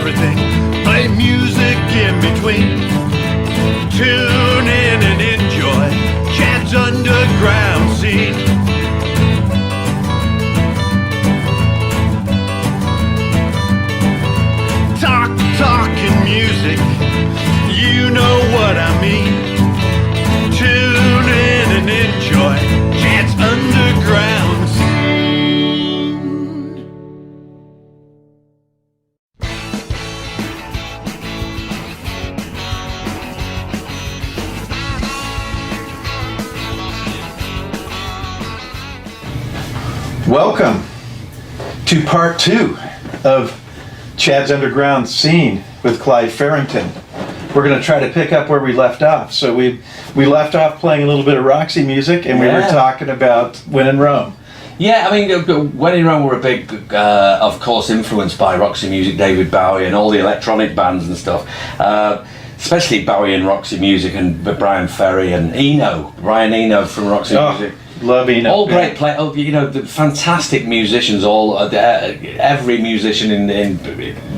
everything. Play music in between. Tune in and enjoy Chad's underground scene. Talking music, you know what I mean. Tune in and enjoy Chad's underground scene. Welcome to part 2 of Chad's Underground Scene with Clive Farrington. We're going to try to pick up where we left off. So we left off playing a little bit of Roxy music, and we were talking about When in Rome. Yeah, I mean, When in Rome were a big, of course, influenced by Roxy Music, David Bowie and all the electronic bands and stuff. Especially Bowie and Roxy Music and Brian Ferry and Brian Eno from Roxy Music. Love Eno. All great play, the fantastic musicians. Every musician in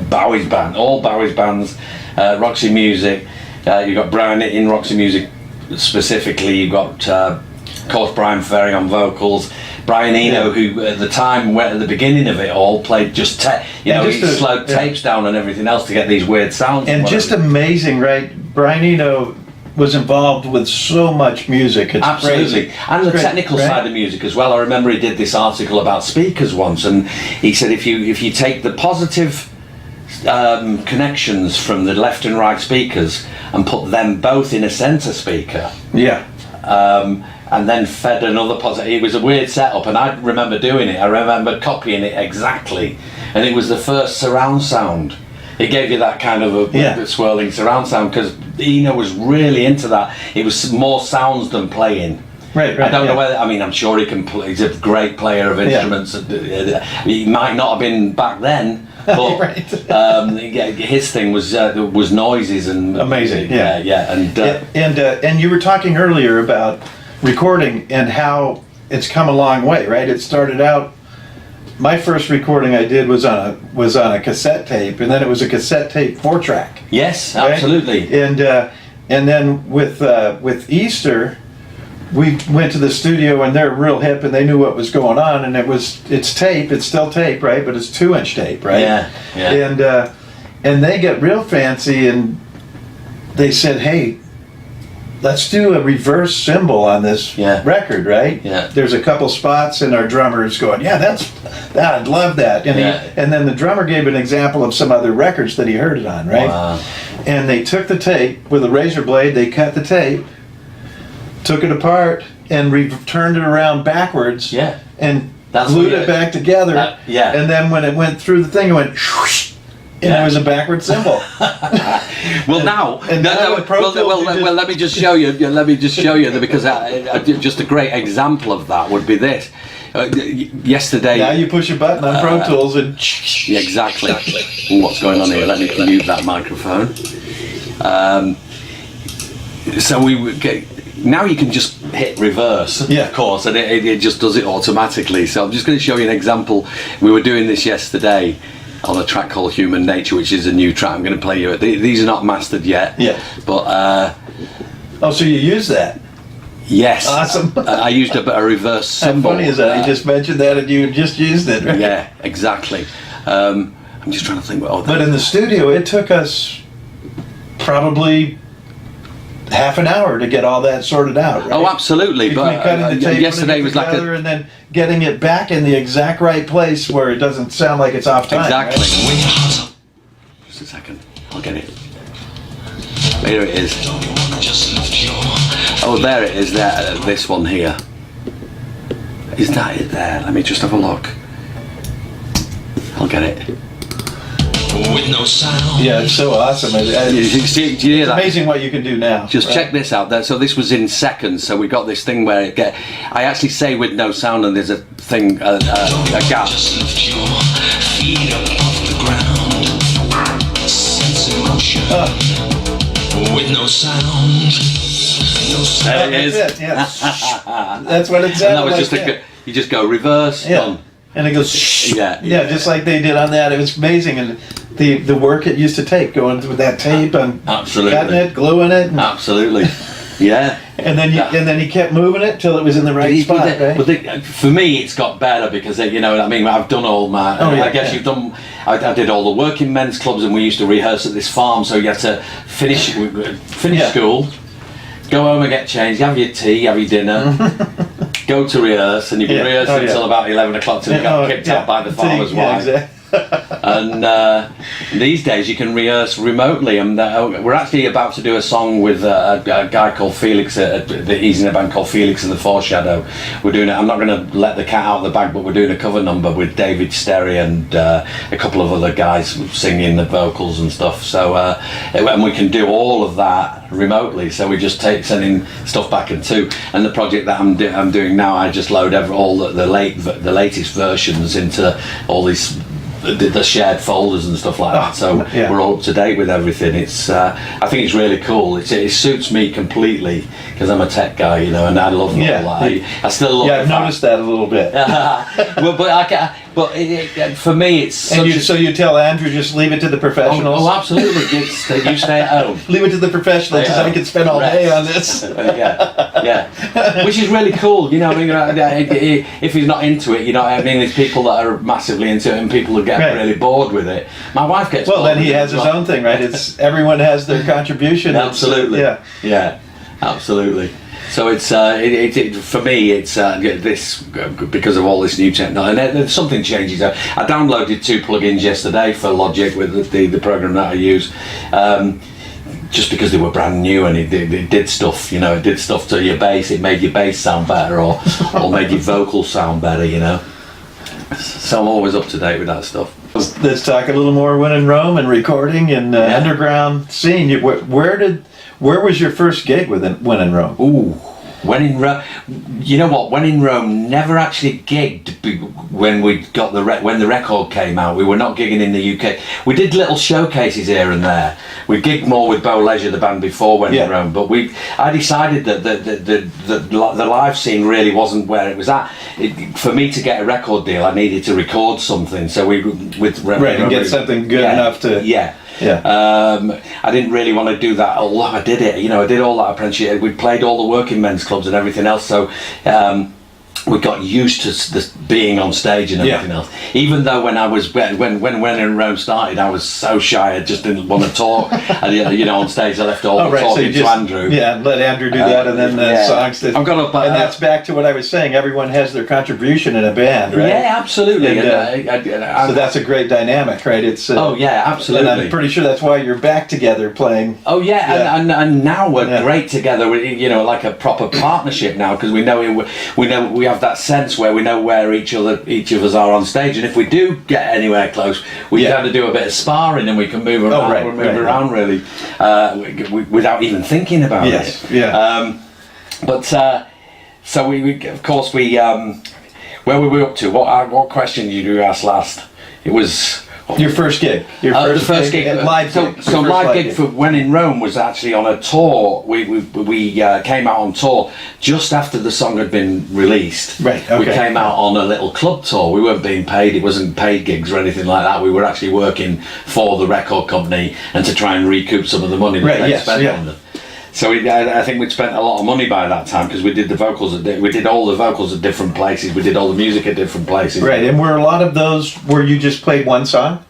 Bowie's band, all Bowie's bands, Roxy Music. You got Brian in Roxy Music specifically. You got, of course, Brian Ferry on vocals. Brian Eno, who at the time, at the beginning of it all, played he slowed tapes down and everything else to get these weird sounds. And just amazing, right? Brian Eno was involved with so much music. It's absolutely crazy. And the technical side of music as well. I remember he did this article about speakers once, and he said if you take the positive connections from the left and right speakers and put them both in a center speaker, and then fed another positive, it was a weird setup, and I remember doing it. I remember copying it exactly, and it was the first surround sound. It gave you that kind of a swirling surround sound, because Eno was really into that. It was more sounds than playing. Right. I don't know whether, I'm sure he can play. He's a great player of instruments. He might not have been back then, but his thing was noises and amazing. And you were talking earlier about recording and how it's come a long way, right? It started out. My first recording I did was on a cassette tape, and then it was a cassette tape 4-track. Yes, right? Absolutely. And then with Easter, we went to the studio, and they're real hip, and they knew what was going on, and it's tape, it's still tape, right? But it's 2-inch tape, right? Yeah. And they get real fancy, and they said, hey, let's do a reverse cymbal on this record, right? Yeah. There's a couple spots, and our drummer is going, I'd love that. And and then the drummer gave an example of some other records that he heard it on, right? Wow. And they took the tape with a razor blade, they cut the tape, took it apart, and turned it around backwards, and glued it back together. And then when it went through the thing, it went whoosh, and it was a backward cymbal. Well, let me just show you. Let me just show you because just a great example of that would be this. Yesterday. Now you push a button on Pro Tools and. Exactly. What's going on here? Let me mute that microphone. So now you can just hit reverse, of course, and it just does it automatically. So I'm just going to show you an example. We were doing this yesterday on a track called Human Nature, which is a new track. I'm going to play you. These are not mastered yet. Yeah. But. So you use that? Yes. Awesome. I used a reverse cymbal. How funny is that? You just mentioned that and you just used it, right? Yeah, exactly. I'm just trying to think. But in the studio, it took us probably half an hour to get all that sorted out, right? Oh, absolutely. Between cutting the tape, yesterday was like and then getting it back in the exact right place where it doesn't sound like it's off time. Exactly. Right? Just a second. I'll get it. There it is. Oh, there it is. There. This one here. Is that it there? Let me just have a look. I'll get it. With no sound. Yeah, it's so awesome. Do you hear that? Amazing what you can do now. Just check this out. So this was in seconds. So we got this thing where I actually say with no sound, and there's a thing, a gap. Just lift your feet up off the ground. Sense emotion. With no sound. No sound. There it is. That's it. Yeah. That's what it sounded And that was like. just you just go reverse, done. and it goes shh. Yeah. Just like they did on that. It was amazing, and the work it used to take going with that tape and Absolutely. cutting it, gluing it, and, Absolutely. Yeah. and then he kept moving it till it was in the right spot. Right? But for me, it's got better because you know, I mean, I've done all my. I guess you've done. I did all the working men's clubs, and we used to rehearse at this farm. So you had to finish school, go home and get changed, have your tea, have your dinner, go to rehearse, and you'd be rehearsing until about 11 o'clock till you got kicked out by the farmer's wife. Exactly. And these days you can rehearse remotely, and we're actually about to do a song with a guy called Felix. He's in a band called Felix and the Foreshadow. We're doing it. I'm not going to let the cat out of the bag, but we're doing a cover number with David Sterry and a couple of other guys singing the vocals and stuff. So and we can do all of that remotely. So we just sending stuff back and the project that I'm doing now, I just load all the latest versions into all these. The shared folders and stuff like that, so we're all up to date with everything. It's I think it's really cool. It suits me completely because I'm a tech guy, you know, and I love all that. I still love. Yeah, I've noticed that a little bit. Well, but for me, it's. So you tell Andrew just leave it to the professionals. Oh, absolutely. You stay at home. Leave it to the professionals because I can spend all day on this. Yeah, which is really cool. You know, I mean, if he's not into it, you know, I mean, there's people that are massively into it and people who get really bored with it. My wife gets. Well, then he has his own thing, right? It's everyone has their contribution. Absolutely. Yeah, absolutely. So it's for me it's this because of all this new technology, and something changes. I downloaded 2 plugins yesterday for Logic with the program that I use. Just because they were brand new and it did stuff, you know, it did stuff to your bass. It made your bass sound better, or made your vocals sound better, you know. So I'm always up to date with that stuff. Let's talk a little more when in Rome and recording and underground scene. Where was your first gig with when in Rome? Ooh, when in Rome. You know what? When in Rome never actually gigged when we got when the record came out. We were not gigging in the UK. We did little showcases here and there. We gigged more with Bow Leisure, the band before When in Rome. But I decided that the live scene really wasn't where it was at. For me to get a record deal, I needed to record something. So and get something good enough to I didn't really want to do that, although I did it. You know, I did all that apprenticeship. We played all the working men's clubs and everything else. So we got used to being on stage and everything else. Even though when when in Rome started, I was so shy. I just didn't want to talk. And you know, on stage I left all the talking to Andrew. Yeah, let Andrew do that, and then the songs. And that's back to what I was saying. Everyone has their contribution in a band, right? Yeah, absolutely. So that's a great dynamic, right? It's absolutely. And I'm pretty sure that's why you're back together playing. Oh yeah, and now we're great together. You know, like a proper partnership now, because we know we have that sense where we know where each of us are on stage, and if we do get anywhere close, we have to do a bit of sparring, and we can move around, around really without even thinking about it. So we of course where were we up to? What question did you ask last? It was. Your first gig. The first gig. Live gig. So live gig for When in Rome was actually on a tour. We came out on tour just after the song had been released. Right. Okay. We came out on a little club tour. We weren't being paid. It wasn't paid gigs or anything like that. We were actually working for the record company and to try and recoup some of the money that they spent on them. So I think we'd spent a lot of money by that time because we did the vocals. We did all the vocals at different places. We did all the music at different places. Right, and were a lot of those where you just played one song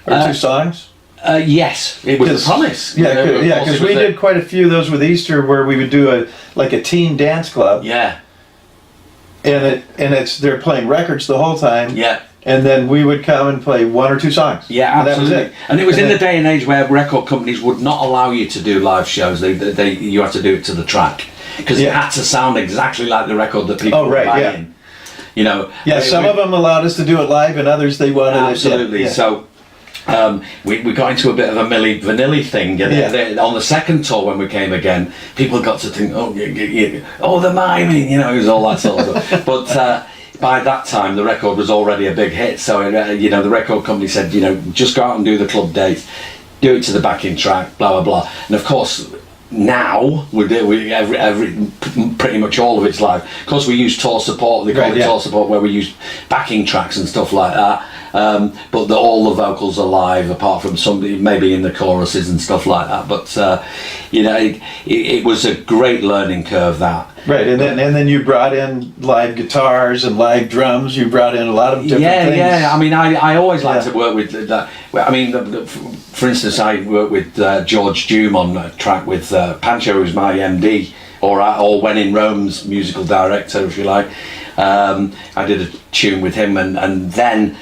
or 2 songs? Yes, it was The Promise. Yeah, because we did quite a few of those with Easter where we would do a teen dance club. Yeah, and they're playing records the whole time. Yeah. And then we would come and play 1 or 2 songs. Yeah, absolutely. And that was it. And it was in the day and age where record companies would not allow you to do live shows. You had to do it to the track because it had to sound exactly like the record that people were buying. You know. Yeah, some of them allowed us to do it live, and others they wanted absolutely. So. We got into a bit of a Milli Vanilli thing, and on the second tour when we came again, people got to think, the miming, you know, it was all that sort of stuff. But by that time, the record was already a big hit, so the record company said, just go out and do the club dates, do it to the backing track, blah blah blah. And of course, now pretty much all of it's live. Of course, we use tour support. They call it tour support, where we use backing tracks and stuff like that. But all the vocals are live, apart from somebody maybe in the choruses and stuff like that. But it was a great learning curve, that. Right, and then you brought in live guitars and live drums. You brought in a lot of different things. Yeah. I mean, I always like to work with that. I mean, for instance, I worked with George Dume on a track with Pancho, who's my MD, or When in Rome's musical director, if you like. I did a tune with him, and then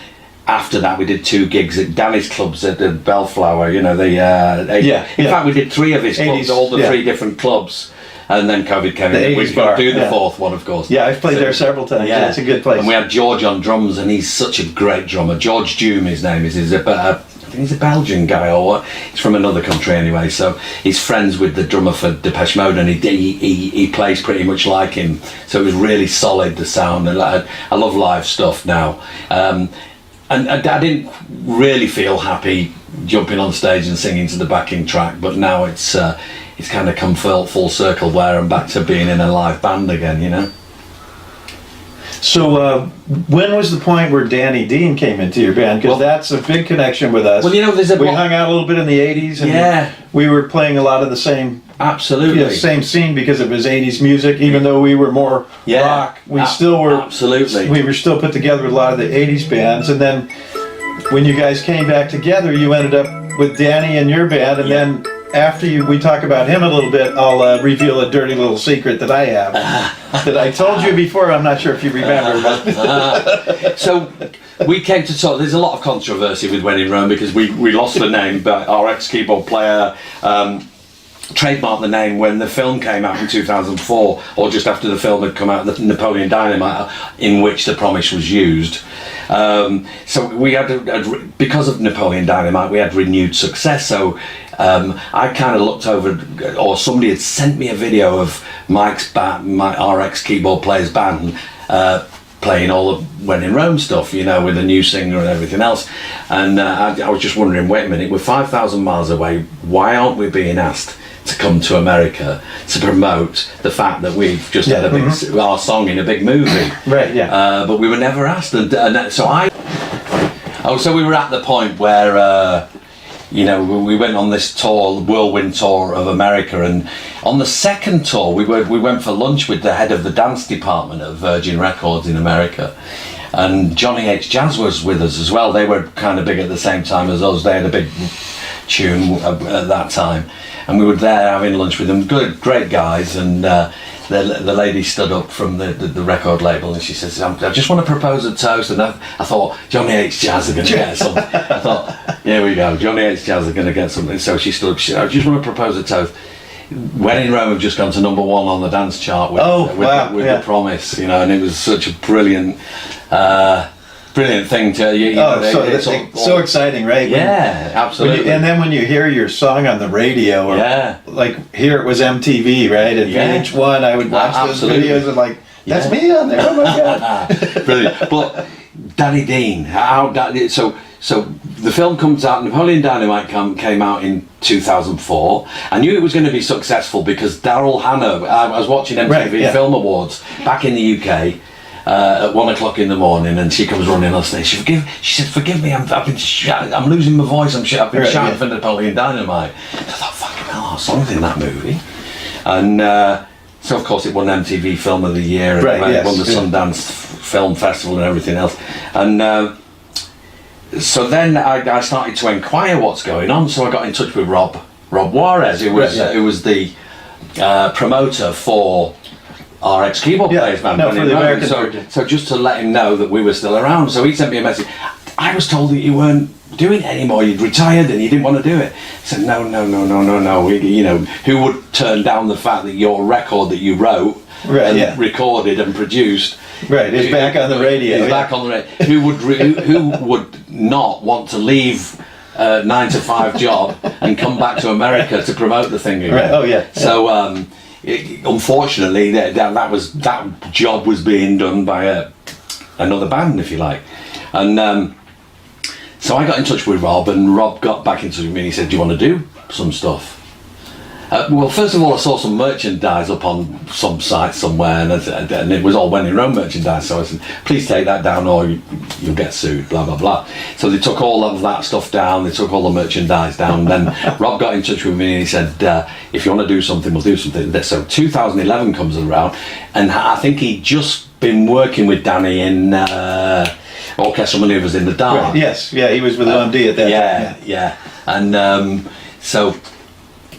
after that we did 2 gigs at Danny's clubs at the Bellflower. In fact, we did 3 of his clubs, all the 3 different clubs. And then COVID came in. We couldn't do the 4th one, of course. Yeah, I've played there several times. Yeah, it's a good place. And we had George on drums, and he's such a great drummer. George Dume, his name is. I think he's a Belgian guy, or what? He's from another country anyway. So he's friends with the drummer for Depeche Mode, and he plays pretty much like him. So it was really solid, the sound. And I love live stuff now. And I didn't really feel happy jumping on stage and singing to the backing track, but now it's kind of come full circle where I'm back to being in a live band again, So when was the point where Danny Dean came into your band? Because that's a big connection with us. Well, we hung out a little bit in the 80s, and we were playing a lot of the same same scene, because it was 80s music. Even though we were more rock, we still were we were still put together with a lot of the 80s bands. And then when you guys came back together, you ended up with Danny and your band, and then after we talk about him a little bit, I'll reveal a dirty little secret that I have that I told you before. I'm not sure if you remember. So we came to talk. There's a lot of controversy with When in Rome, because we lost the name, but our ex-keyboard player trademarked the name when the film came out in 2004, or just after the film had come out, the Napoleon Dynamite, in which The Promise was used. So we had, because of Napoleon Dynamite, we had renewed success. So I kind of looked over, or somebody had sent me a video of our ex-keyboard player's band playing all of When in Rome stuff, with a new singer and everything else. And I was just wondering, wait a minute, we're 5,000 miles away. Why aren't we being asked to come to America to promote the fact that we've just had our song in a big movie? Right, yeah. But we were never asked. And so we were at the point where we went on this tour, whirlwind tour of America, and on the second tour we went for lunch with the head of the dance department at Virgin Records in America, and Johnny H. Jazz was with us as well. They were kind of big at the same time as us. They had a big tune at that time, and we were there having lunch with them. Good, great guys. And the lady stood up from the record label, and she says, I just want to propose a toast. And I thought, Johnny H. Jazz are going to get something. I thought, here we go, Johnny H. Jazz are going to get something. So she stood up, I just want to propose a toast. When in Rome have just gone to #1 on the dance chart with The Promise, and it was such a brilliant thing to so exciting, right? Absolutely. And then when you hear your song on the radio, or like here it was MTV, right? And VH1, I would watch those videos and that's me on there. Oh my god, brilliant. But Danny Dean, so the film comes out. Napoleon Dynamite came out in 2004. I knew it was going to be successful because Daryl Hannah. I was watching MTV Film Awards back in the UK. At 1 o'clock in the morning, and she comes running on stage. She said, "Forgive me, I'm losing my voice. I've been shouting for Napoleon Dynamite." So I thought, "Fucking hell, our song's in that movie." And so of course it won MTV Film of the Year, and won the Sundance Film Festival and everything else. And so then I started to inquire what's going on. So I got in touch with Rob Juarez, who was the promoter for our ex-keyboard players band. For the American so just to let him know that we were still around. So he sent me a message. I was told that you weren't doing it anymore. You'd retired and you didn't want to do it. I said, no. Who would turn down the fact that your record that you wrote and recorded and produced is back on the radio? Is back on the radio. Who would not want to leave a 9-to-5 job and come back to America to promote the thing again? Right. Oh yeah. So unfortunately, that job was being done by another band, if you like, and so I got in touch with Rob, and Rob got back in touch with me. And he said, "Do you want to do some stuff?" Well, first of all, I saw some merchandise up on some site somewhere, and it was all When in Rome merchandise. So I said, "Please take that down, or you'll get sued." Blah blah blah. So they took all of that stuff down. They took all the merchandise down. And then Rob got in touch with me and he said, "If you want to do something, we'll do something." So 2011 comes around, and I think he'd just been working with Danny in Orchestral Manoeuvres in the Dark. Right. Yes, yeah, he was with OMD at that time. Yeah. And so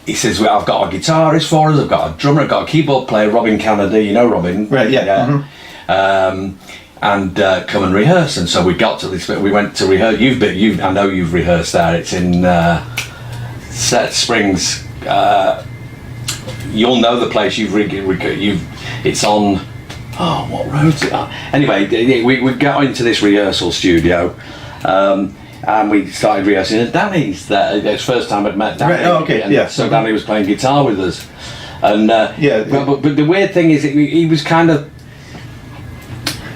he says, "Well, I've got a guitarist for us, I've got a drummer, I've got a keyboard player, Robin Kennedy, you know Robin?" Right, yeah. And come and rehearse. And so we got to this, we went to rehearse. I know you've rehearsed there. It's in Set Springs. You'll know the place. It's on. Oh, what road's it on? Anyway, we got into this rehearsal studio. And we started rehearsing at Danny's. It's the first time I'd met Danny. Right. Oh, okay. And yeah. So Danny was playing guitar with us, and yeah. But the weird thing is, he was kind of.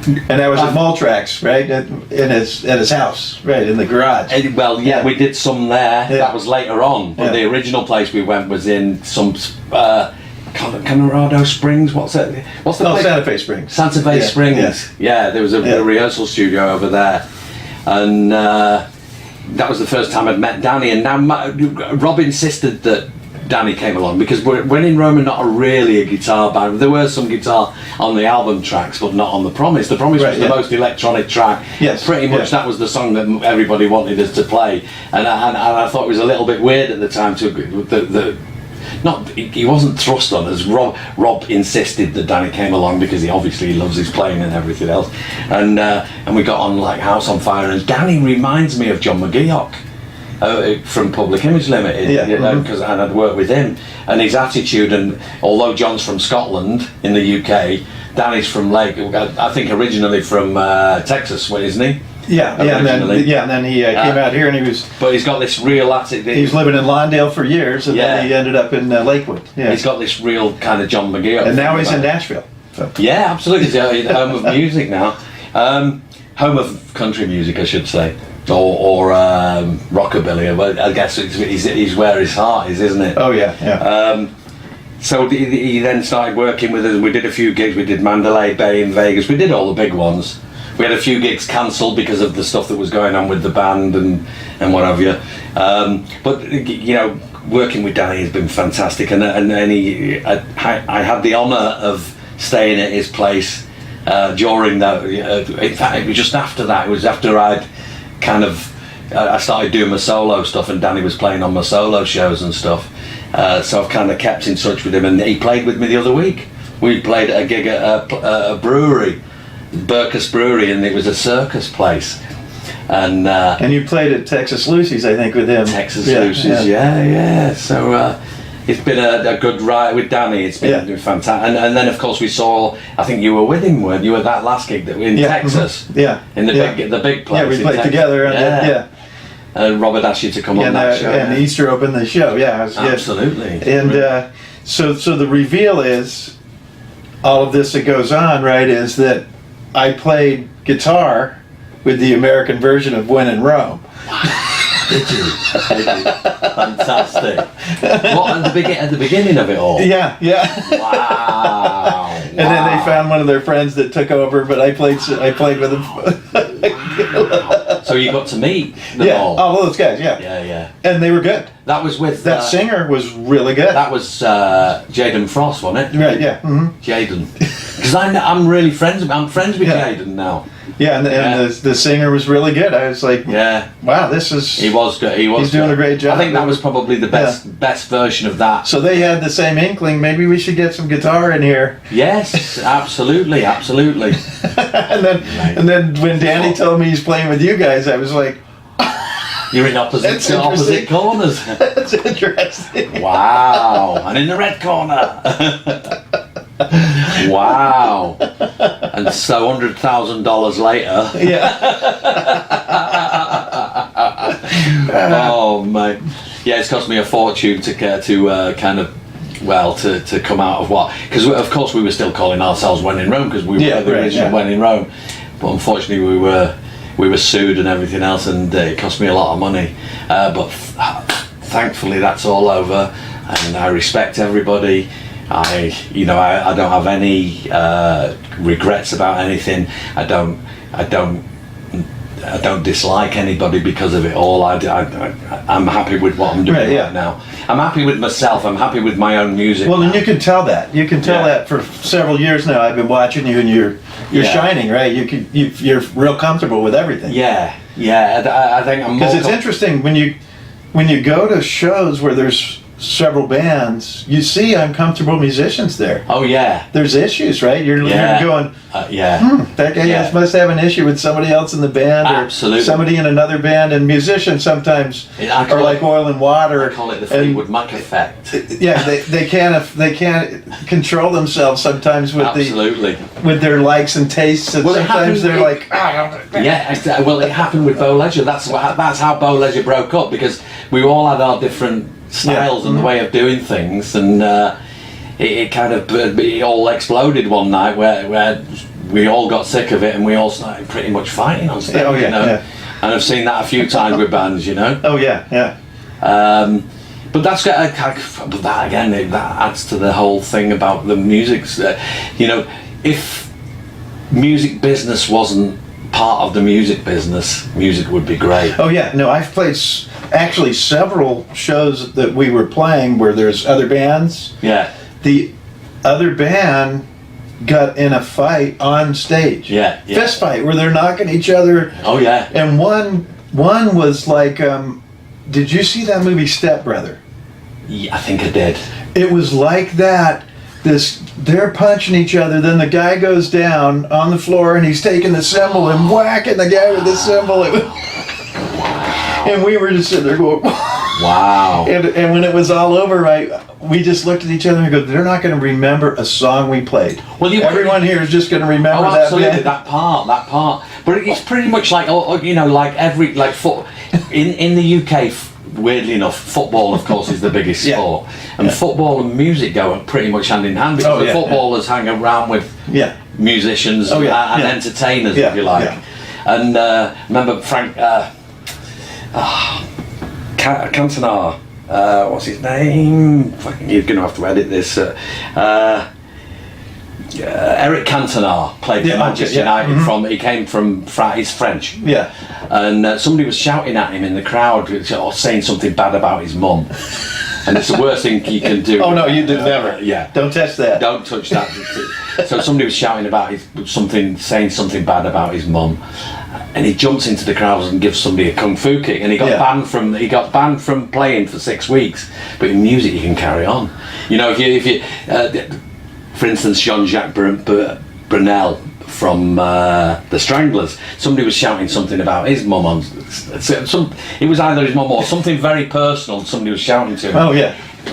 And that was at Maltrax, right? In his house, right in the garage. Well, yeah, we did some there. Yeah. That was later on. But Yeah. the original place we went was in some Colorado Springs. What's that? What's the place? Santa Fe Springs. Santa Fe Yeah. Springs. Yeah, there was a rehearsal studio over there, and that was the first time I'd met Danny. And now Rob insisted that Danny came along because When in Rome are not really a guitar band. There were some guitar on the album tracks, but not on The Promise. The Promise was the most electronic track. Yes. Pretty much that was the song that everybody wanted us to play, and I thought it was a little bit weird at the time he wasn't thrust on us. Rob insisted that Danny came along because he obviously loves his playing and everything else, and we got on like House on Fire. And Danny reminds me of John McGeoch from Public Image Limited, because I'd worked with him, and his attitude. And although John's from Scotland in the UK, Danny's from I think originally from Texas, isn't he? Yeah, and then he came out here and he was. But he's got this real attitude. He was living in Lawndale for years, and then he ended up in Lakewood. Yeah, he's got this real kind of John McGeoch. And now he's in Nashville. So. Yeah, absolutely. He's the home of music now, home of country music, I should say, or rockabilly. But I guess he's where his heart is, isn't it? Oh yeah. So he then started working with us. We did a few gigs. We did Mandalay Bay in Vegas. We did all the big ones. We had a few gigs cancelled because of the stuff that was going on with the band and what have you. But you know, working with Danny has been fantastic, and I had the honour of staying at his place during that. In fact, it was just after that. It was after I started doing my solo stuff, and Danny was playing on my solo shows and stuff. So I've kind of kept in touch with him, and he played with me the other week. We played at a gig at a brewery. Burkus Brewery, and it was a circus place, and you played at Texas Lucy's, I think, with him. Texas Lucy's, yeah. So it's been a good ride with Danny. It's been fantastic, and then of course we saw. I think you were with him when you were at that last gig that in Texas. Mm-hmm. In the big place. Yeah, we played Texas. together. And Robert asked you to come on that show. And Easter opened the show. Yeah, absolutely. And so the reveal is all of this that goes on, right? Is that I played guitar with the American version of When in Rome. Did you? Fantastic. What, at the beginning of it all? Yeah. Wow. And then they found one of their friends that took over, but I played with them. So you got to meet them all? All those guys, Yeah. And they were good. That was with... That singer was really good. That was Jaden Frost, wasn't it? Right, yeah. Mm-hmm. Jaden. Because I'm really friends with Jaden now. Yeah, and the singer was really good. I was like, wow, this is... He was good. He's doing a great job. I think that was probably the best version of that. So they had the same inkling, maybe we should get some guitar in here. Yes, absolutely. and then when Danny told me he's playing with you guys, I was like... You're in opposite corners. That's interesting. Wow. And in the red corner. Wow. And so $100,000 later. Yeah. Oh mate. Yeah, it's cost me a fortune to come out of what? Because of course we were still calling ourselves When in Rome because we were the original When in Rome, but unfortunately we were sued and everything else, and it cost me a lot of money. But thankfully that's all over. and I respect everybody. I don't have any regrets about anything. I don't dislike anybody because of it all. I'm happy with what I'm doing right now. I'm happy with myself. I'm happy with my own music. Well, now. and you can tell that. You can tell that for several years now. I've been watching you, and you're shining, right? You're real comfortable with everything. Yeah. I think I'm because it's interesting when you go to shows where there's several bands, you see uncomfortable musicians there. Oh yeah. There's issues, right? You're going, that guy must have an issue with somebody else in the band, absolutely, or somebody in another band. And musicians sometimes are like oil and water. I call it the Fleetwood Mac effect. Yeah, they can't control themselves sometimes with with their likes and tastes. And sometimes they're like, exactly. Well, it happened with Bow Leisure. That's how Bow Leisure broke up, because we all had our different styles and the way of doing things, and it all exploded one night where we all got sick of it and we all started pretty much fighting on stage. And I've seen that a few times with bands, but that adds to the whole thing about the music. If music business wasn't part of the music business, music would be great. I've played actually several shows that we were playing where there's other bands. The other band got in a fight on stage. Fist fight where they're knocking each other. And one was like, did you see that movie Step Brother? Yeah, I think I did. It was like that. They're punching each other, then the guy goes down on the floor and he's taking the cymbal and whacking the guy with the cymbal. And we were just sitting there going, wow. And when it was all over, we just looked at each other and go, they're not going to remember a song we played. Well, everyone here is just going to remember that. Absolutely, that part. But it's pretty much like, in the UK, weirdly enough, football, of course, is the biggest sport, and football and music go pretty much hand in hand, because the footballers hang around with musicians and entertainers, if you like. And remember Frank Cantona, what's his name? You're going to have to edit this. Eric Cantona played for Manchester United. He came from he's French. And somebody was shouting at him in the crowd, or saying something bad about his mum. And it's the worst thing you can do. Oh no, you did never. Don't touch that. Don't touch that. So somebody was shouting about saying something bad about his mum, and he jumps into the crowd and gives somebody a kung fu kick, and he got banned from playing for 6 weeks. But in music, you can carry on. If you for instance, Jean-Jacques Brunel from the Stranglers, somebody was shouting something about his mum it was either his mum or something very personal. Somebody was shouting to him.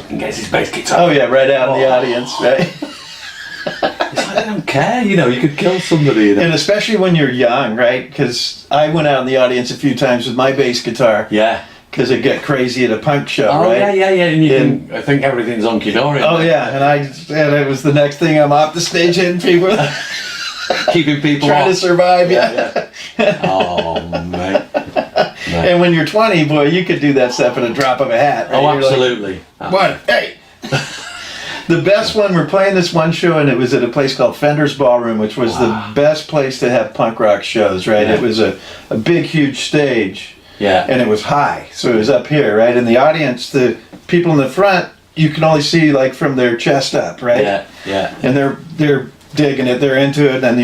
And gets his bass guitar. Right out in the audience, right? It's like, I don't care, you could kill somebody. And especially when you're young, right? Because I went out in the audience a few times with my bass guitar. Because it got crazy at a punk show, right? And I think everything's hunky-dory. And it was the next thing, I'm off the stage hitting people. Keeping people trying to survive, Oh, mate. And when you're 20, boy, you could do that stuff at a drop of a hat. Right? Oh, absolutely. What? Hey! The best one, we're playing this one show, and it was at a place called Fender's Ballroom, which was the best place to have punk rock shows, right? It was a big, huge stage. And it was high, so it was up here, right? In the audience, the people in the front, you can only see like from their chest up, right? And they're digging it, they're into it, and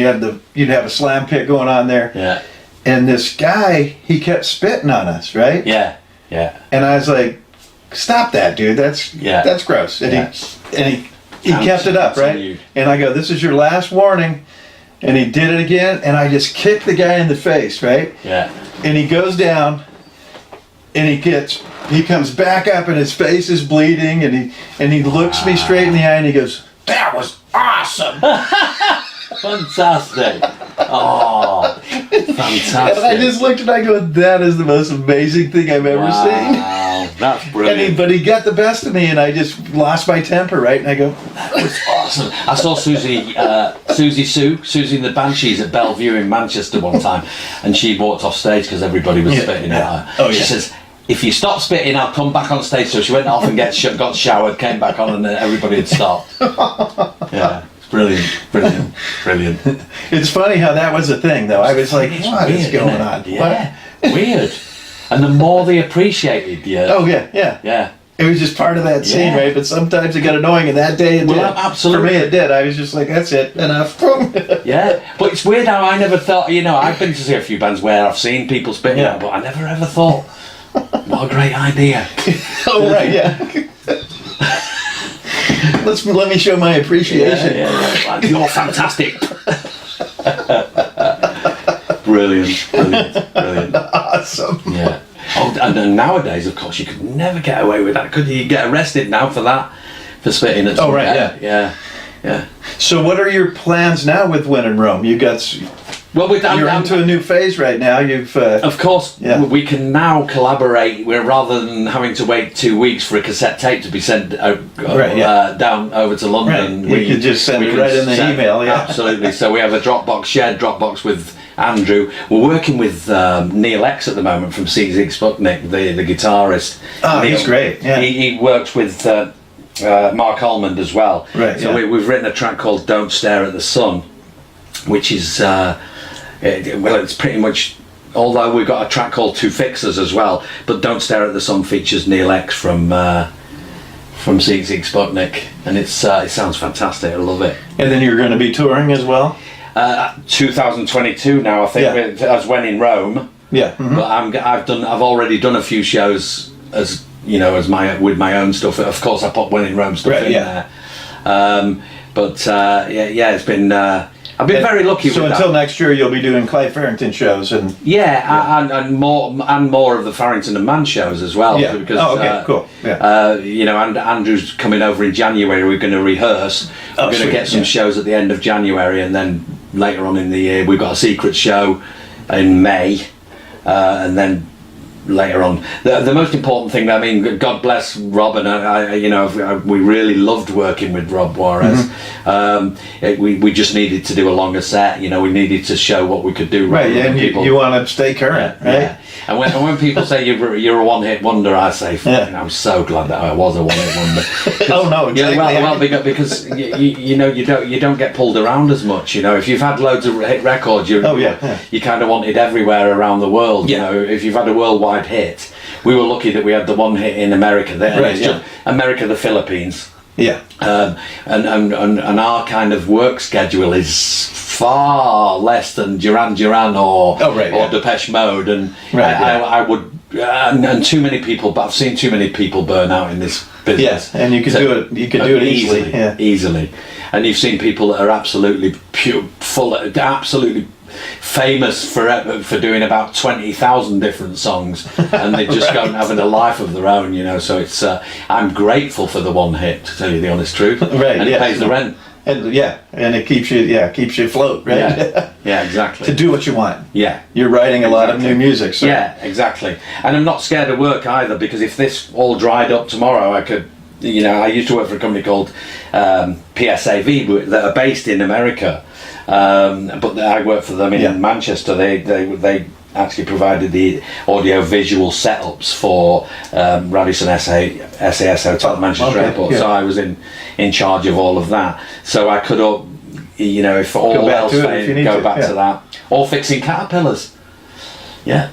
you'd have a slam pit going on there. And this guy, he kept spitting on us, right? And I was like, stop that, dude. That's gross. And he kept it up, right? And I go, this is your last warning. And he did it again, and I just kicked the guy in the face, right? And he goes down, and he comes back up, and his face is bleeding, and he looks me straight in the eye, and he goes, "That was awesome." Fantastic. Oh, fantastic. And I just looked and I go, that is the most amazing thing I've ever seen. Wow, that's brilliant. But he got the best of me, and I just lost my temper, right? And I go, that was awesome. I saw Susie and the Banshees at Bellevue in Manchester one time, and she walked off stage because everybody was spitting at her. She says, if you stop spitting, I'll come back on stage. So she went off and got showered, came back on, and then everybody had stopped. Yeah, it's brilliant. It's funny how that was a thing, though. I was like, what is going on? Yeah, weird. And the more they appreciated you. Oh, yeah. It was just part of that scene, right? But sometimes it got annoying, and that day it did. Absolutely. For me, it did. I was just like, that's it, enough. Yeah, but it's weird how I never thought, I've been to see a few bands where I've seen people spitting out, but I never ever thought, what a great idea. Oh, right, yeah. Let me show my appreciation. Yeah. You're fantastic. Brilliant. Awesome. Yeah. Oh, and then nowadays, of course, you could never get away with that, could you? You get arrested now for that, for spitting at someone. Yeah. So what are your plans now with When in Rome? You're into a new phase right now. Of course, we can now collaborate. Rather than having to wait 2 weeks for a cassette tape to be sent down over to London. Right. You could just send it right in the email. Yeah, absolutely. So we have a shared Dropbox with Andrew. We're working with Neil X at the moment from CZ Sputnik, the guitarist. Oh, he's great. Yeah. He works with Mark Almond as well. Right. So we've written a track called "Don't Stare at the Sun," which is it's pretty much. Although we've got a track called "Two Fixers" as well, but "Don't Stare at the Sun" features Neil X from CZ Sputnik, and it sounds fantastic. I love it. And then you're going to be touring as well. 2022 now, I think, as When in Rome. Yeah. Mm-hmm. But I've already done a few shows as with my own stuff. Of course, I put When in Rome stuff in there. It's been. I've been very lucky. So until next year, you'll be doing Clive Farrington shows and. And more of the Farrington and Mann shows as well. Yeah. Because, cool. Yeah. And Andrew's coming over in January. We're going to rehearse. We're going to get some shows at the end of January, and then later on in the year we've got a secret show in May, and then later on the most important thing, I mean, God bless Rob, and we really loved working with Rob Juarez. Mm-hmm. We just needed to do a longer set. We needed to show what we could do. Right, and you want to stay current, right? Yeah. And when people say you're a one-hit wonder, I say, I'm so glad that I was a one-hit wonder. Oh no, exactly. Because you don't get pulled around as much. If you've had loads of hit records, you kind of wanted everywhere around the world. If you've had a worldwide hit, we were lucky that we had the one hit in America. America, the Philippines. Yeah. And our kind of work schedule is far less than Duran Duran or Depeche Mode, and I would and too many people. But I've seen too many people burn out in this business. Yes, and you can do it. You can do it easily. Easily. And you've seen people that are absolutely absolutely famous for doing about 20,000 different songs, and they just go and having a life of their own. So it's I'm grateful for the one hit, to tell you the honest truth. Right. And it pays the rent. And it keeps you afloat, right? Yeah, exactly. To do what you want. Yeah. You're writing a lot of new music, so. Yeah, exactly. And I'm not scared of work either, because if this all dried up tomorrow, I could, I used to work for a company called PSAV that are based in America, but I work for them in Manchester. They actually provided the audio visual setups for Radisson SAS Hotel at Manchester Airport. So I was in charge of all of that. So I could, if all else failed, go back to that. Or fixing caterpillars. Yeah.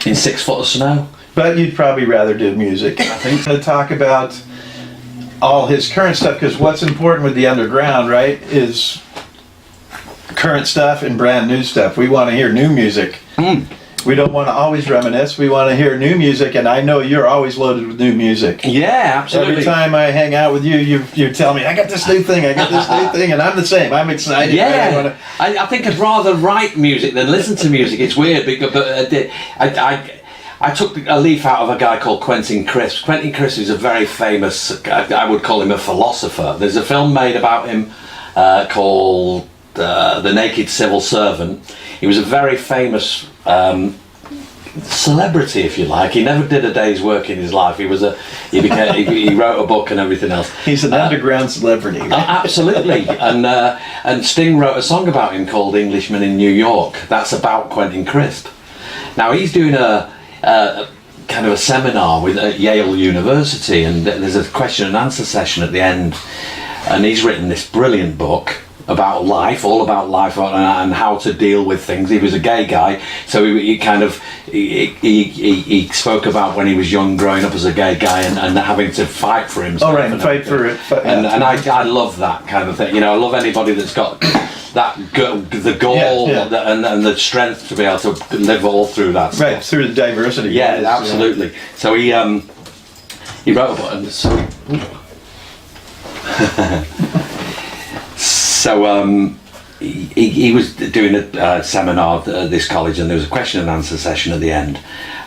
In 6 foot of snow. But you'd probably rather do music. I think. To talk about all his current stuff, because what's important with the underground, right, is current stuff and brand new stuff. We want to hear new music. We don't want to always reminisce. We want to hear new music, and I know you're always loaded with new music. Yeah, absolutely. Every time I hang out with you, you tell me, I got this new thing, and I'm the same. I'm excited. Yeah, I think I'd rather write music than listen to music. It's weird, but I took a leaf out of a guy called Quentin Crisp. Quentin Crisp is a very famous, I would call him a philosopher. There's a film made about him called The Naked Civil Servant. He was a very famous celebrity, if you like. He never did a day's work in his life. He wrote a book and everything else. He's an underground celebrity. Absolutely. And Sting wrote a song about him called Englishman in New York. That's about Quentin Crisp. Now he's doing kind of a seminar at Yale University, and there's a question and answer session at the end, and he's written this brilliant book about life, all about life and how to deal with things. He was a gay guy, so he spoke about when he was young, growing up as a gay guy, and having to fight for himself. Oh, right, and fight for it. And I love that kind of thing. You know, I love anybody that's got the goal and the strength to be able to live all through that stuff. Right, through the diversity. Yeah, absolutely. So he wrote a book, and so he was doing a seminar at this college, and there was a question and answer session at the end,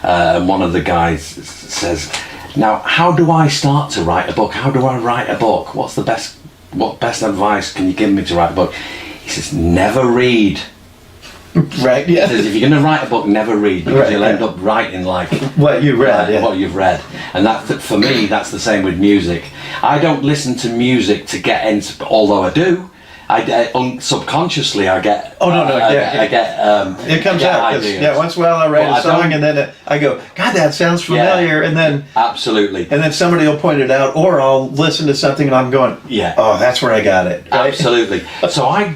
and one of the guys says, "Now, how do I start to write a book? How do I write a book? What best advice can you give me to write a book?" He says, "Never read." Right, yeah. He says, if you're going to write a book, never read, because you'll end up writing like what you read, what you've read. And that, for me, that's the same with music. I don't listen to music to get into, although I do. Subconsciously, I get. Oh no, I get. It comes out. Yeah, once in a while I write a song, and then I go, God, that sounds familiar, and then absolutely, and then somebody will point it out, or I'll listen to something and I'm going, oh, that's where I got it. Right? Absolutely. So I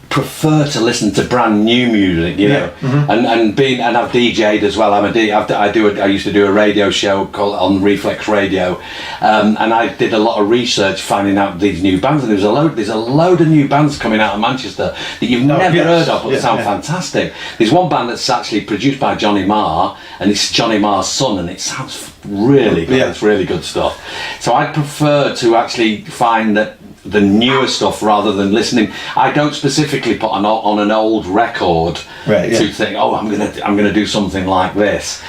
prefer to listen to brand new music, you know, and I've DJ'd as well. I used to do a radio show called on Reflex Radio, and I did a lot of research finding out these new bands, and there's a load of new bands coming out of Manchester that you've never heard of, but sound fantastic. There's one band that's actually produced by Johnny Marr, and it's Johnny Marr's son, and it sounds really good. It's really good stuff. So I prefer to actually find that the newer stuff rather than listening. I don't specifically put on an old record to think, oh, I'm gonna do something like this.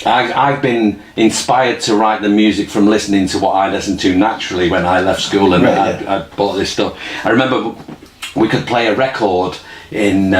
I've been inspired to write the music from listening to what I listened to naturally when I left school, and I bought this stuff. I remember we could play a record in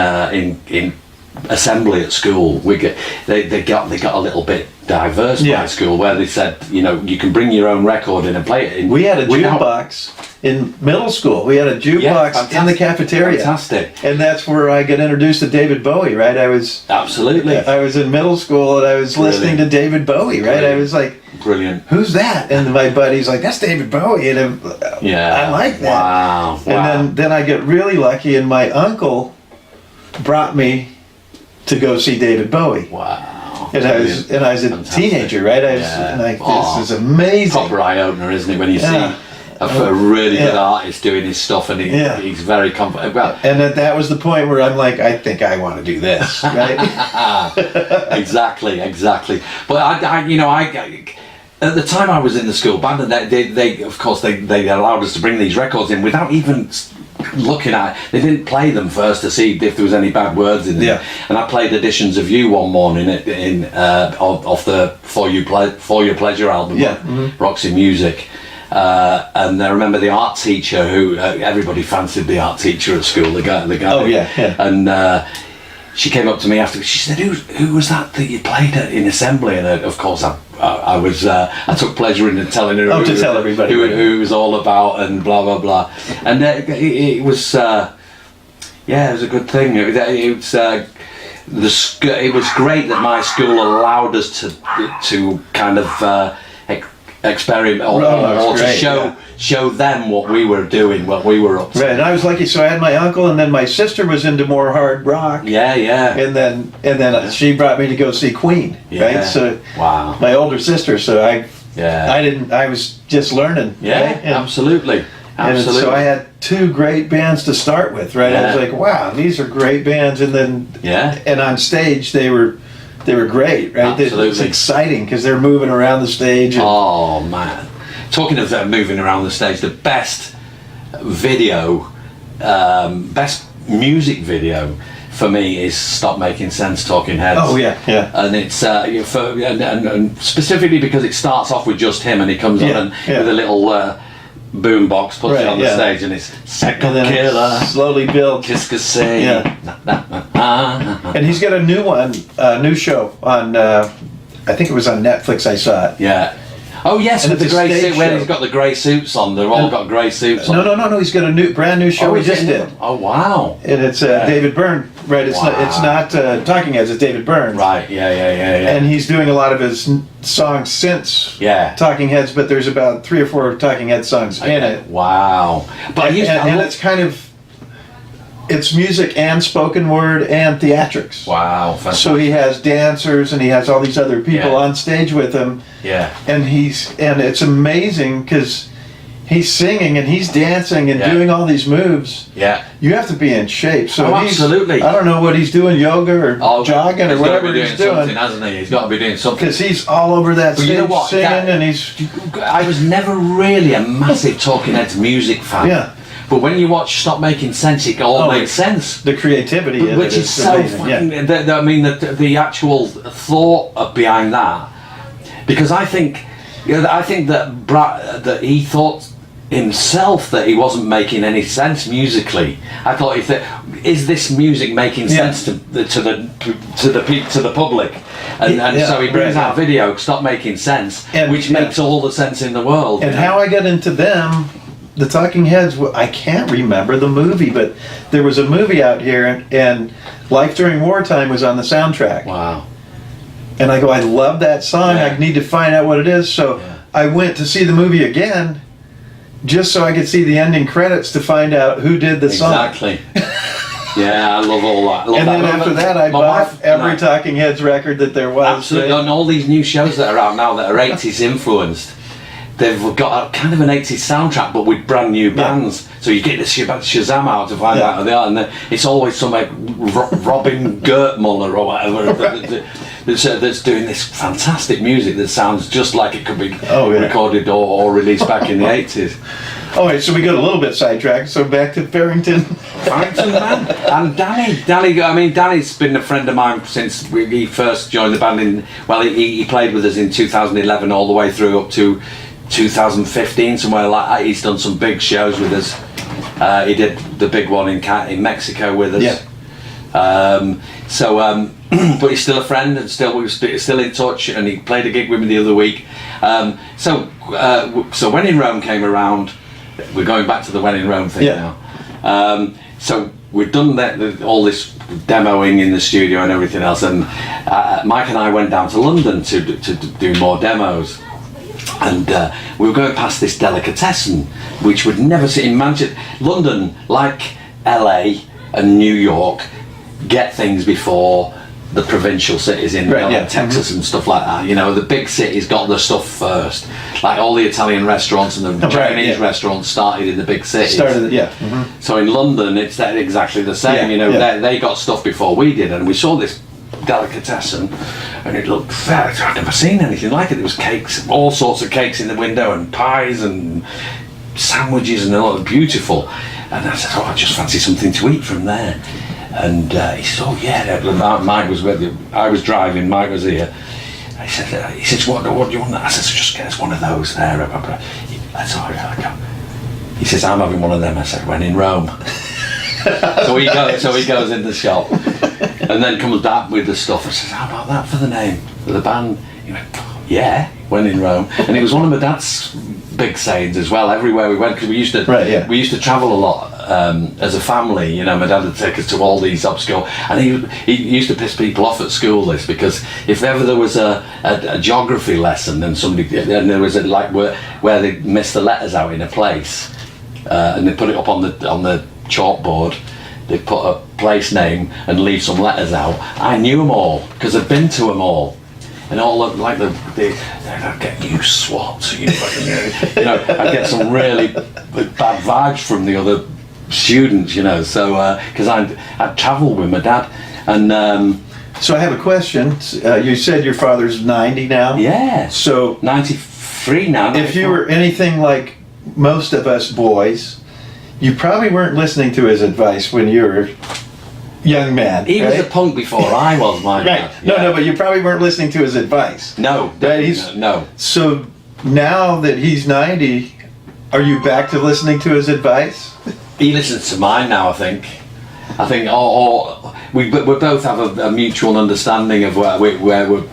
assembly at school. They got a little bit diverse by school, where they said, you know, you can bring your own record in and play it. We had a jukebox in middle school. We had a jukebox in the cafeteria. Fantastic. And that's where I got introduced to David Bowie, right? I was in middle school, and I was listening to David Bowie, right? I was like, brilliant. Who's that? And my buddy's like, that's David Bowie. And I like that. Wow. And then I get really lucky, and my uncle brought me to go see David Bowie. Wow. And I was a teenager, right? This is amazing. Proper eye opener, isn't it? When you see a really good artist doing his stuff, and he's very confident. Well, and that was the point where I'm like, I think I want to do this, right? Exactly. But I at the time I was in the school band, and they of course they allowed us to bring these records in without even looking at it. They didn't play them first to see if there was any bad words in them. And I played editions of You one morning off the For Your Pleasure album, Roxy Music. And I remember the art teacher, who everybody fancied the art teacher at school, the guy. And she came up to me after. She said, "Who was that you played in assembly?" And of course, I took pleasure in telling her to tell everybody who it was all about, and blah blah blah. And it was it was a good thing. It was great that my school allowed us to kind of experiment or to show them what we were doing, what we were up to. Right, and I was lucky, so I had my uncle, and then my sister was into more hard rock. And then she brought me to go see Queen. Right, so my older sister. So I was just learning. Absolutely. And so I had two great bands to start with. Right, I was like, wow, these are great bands, and then and on stage they were great, right? Absolutely. It's exciting because they're moving around the stage. Oh man! Talking of moving around the stage, the best video, best music video for me is "Stop Making Sense, Talking Heads." Oh yeah. And it's and specifically because it starts off with just him, and he comes on with a little boom box, puts it on the stage, and it's Second Killer, slowly builds. And he's got a new show on, I think it was on Netflix, I saw it. Oh yes, And with the it's a grey stage suit. When show. he's got the grey suits on, they've all got grey suits on. No. He's got a brand new show he is just it? did. Oh wow! And it's David Byrne, right? It's not Talking Heads. It's David Byrne. Right. Yeah. And he's doing a lot of his songs since Talking Heads, but there's about 3 or 4 Talking Heads songs in it. Wow! But and it's kind of. It's music and spoken word and theatrics. Wow! Fantastic. So he has dancers and he has all these other people on stage with him. Yeah. And it's amazing because he's singing and he's dancing and doing all these moves. Yeah. You have to be in shape. So absolutely. I don't know what he's doing, yoga or jogging or whatever he's doing. Something, hasn't he? He's got to be doing something. Because he's all over that stage singing and he's. I was never really a massive Talking Heads music fan. Yeah. But when you watch Stop Making Sense, it all makes sense. The creativity of which it is so amazing. fucking. I mean, the actual thought behind that, because I think that he thought himself that he wasn't making any sense musically. I thought, is this music making sense to the public? And so he brings out video, Stop Making Sense, which makes all the sense in the world. And how I got into them. The Talking Heads, I can't remember the movie, but there was a movie out here, and Life During Wartime was on the soundtrack. Wow. And I go, I love that song, I need to find out what it is. So I went to see the movie again, just so I could see the ending credits to find out who did the song. Exactly. Yeah, I love all that. And then after that, I bought every Talking Heads record that there was. Absolutely, and all these new shows that are out now that are 80s influenced. They've got a kind of an 80s soundtrack, but with brand new bands. So you get the Shazam out to find out who they are, and then it's always some like Robin Gertmuller or whatever that's doing this fantastic music that sounds just like it could be recorded or released back in the 80s. All right, so we got a little bit sidetracked. So back to Farrington. Farrington, man, and Danny. I mean, Danny's been a friend of mine since he first joined the band. He played with us in 2011 all the way through up to 2015, somewhere like that. He's done some big shows with us. He did the big one in Mexico with us. But he's still a friend, and we're still in touch. And he played a gig with me the other week. So When in Rome came around. We're going back to the When in Rome thing now. So we've done all this demoing in the studio and everything else, and Mike and I went down to London to do more demos. And we were going past this delicatessen, which would never see in Manchester. London, like LA and New York, get things before the provincial cities in Texas and stuff like that. You know, the big cities got the stuff first. Like all the Italian restaurants and the Chinese restaurants started in the big cities. So in London, it's exactly the same. They got stuff before we did, and we saw this delicatessen, and it looked fat. I'd never seen anything like it. There was cakes, all sorts of cakes in the window, and pies and sandwiches, and they looked beautiful. And I said, I just fancy something to eat from there. And he said, Mike was with you. I was driving, Mike was here. He said, what do you want? I said, just get us one of those there. That's all right, I go. He says, I'm having one of them. I said, When in Rome. So he goes in the shop, and then comes back with the stuff. I says, how about that for the name of the band? He went, When in Rome. And it was one of my dad's big sayings as well. Everywhere we went, because we used to travel a lot as a family. My dad would take us to all these obscure, and he used to piss people off at school because if ever there was a geography lesson and there was where they missed the letters out in a place, and they put it up on the chalkboard, they put a place name and leave some letters out. I knew them all because I'd been to them all, and all looked like I'd get you swat, I'd get some really bad vibes from the other students, so because I'd travelled with my dad, and so I have a question. You said your father's 90 now. Yeah. So 93 now. If you were anything like most of us boys, you probably weren't listening to his advice when you were a young man. He was a punk before I was, my dad. No, but you probably weren't listening to his advice. No. Right? No. So now that he's 90, are you back to listening to his advice? He listens to mine now, I think. We both have a mutual understanding of where we're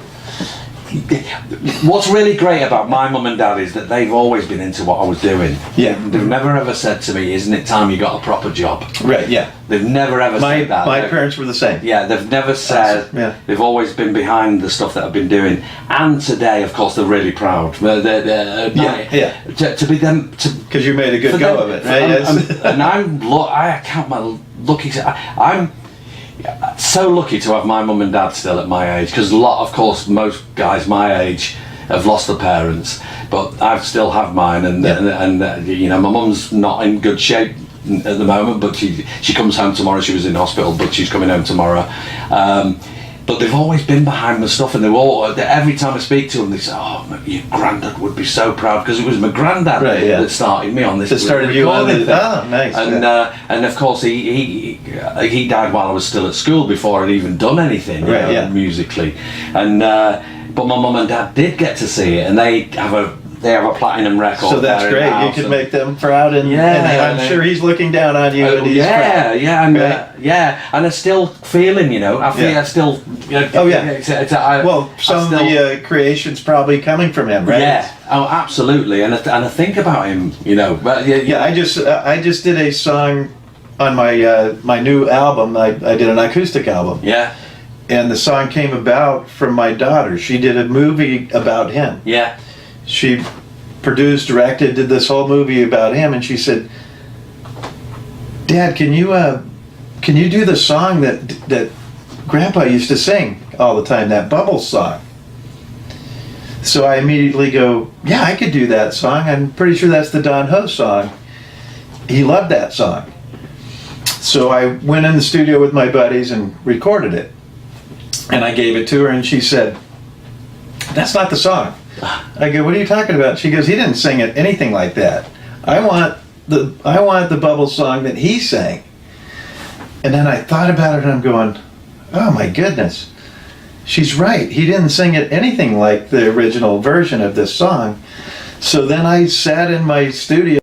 what's really great about my mum and dad is that they've always been into what I was doing. Yeah. They've never ever said to me, "Isn't it time you got a proper job?" Right. Yeah. They've never ever said that. My parents were the same. Yeah, they've never said. Yeah. They've always been behind the stuff that I've been doing, and today, of course, they're really proud. To be them because you made a good go of it, right? And I count my lucky. I'm so lucky to have my mum and dad still at my age, because of course, most guys my age have lost their parents, but I still have mine, and you know, my mum's not in good shape at the moment, but she comes home tomorrow. She was in hospital, but she's coming home tomorrow. But they've always been behind the stuff, and every time I speak to them, they say, "Oh, your granddad would be so proud," because it was my granddad that started me on this. That started you on this. Oh, nice. And of course, he died while I was still at school, before I'd even done anything musically. And but my mum and dad did get to see it, and they have a platinum record. So that's great. You can make them proud, and I'm sure he's looking down on you. And he's proud. And I still feel him, you know. I still. Some of the creation's probably coming from him, right? Yeah. Oh, absolutely. And I think about him, you know. But I just did a song on my new album. I did an acoustic album. Yeah. And the song came about from my daughter. She did a movie about him. Yeah. She produced, directed, did this whole movie about him, and she said, "Dad, can you do the song that Grandpa used to sing all the time, that Bubbles song?" So I immediately go, "Yeah, I could do that song. I'm pretty sure that's the Don Ho song." He loved that song. So I went in the studio with my buddies and recorded it. And I gave it to her, and she said, "That's not the song." I go, "What are you talking about?" She goes, "He didn't sing it anything like that. I want the Bubbles song that he sang." And then I thought about it, and I'm going, "Oh my goodness, she's right. He didn't sing it anything like the original version of this song." So then I sat in my studio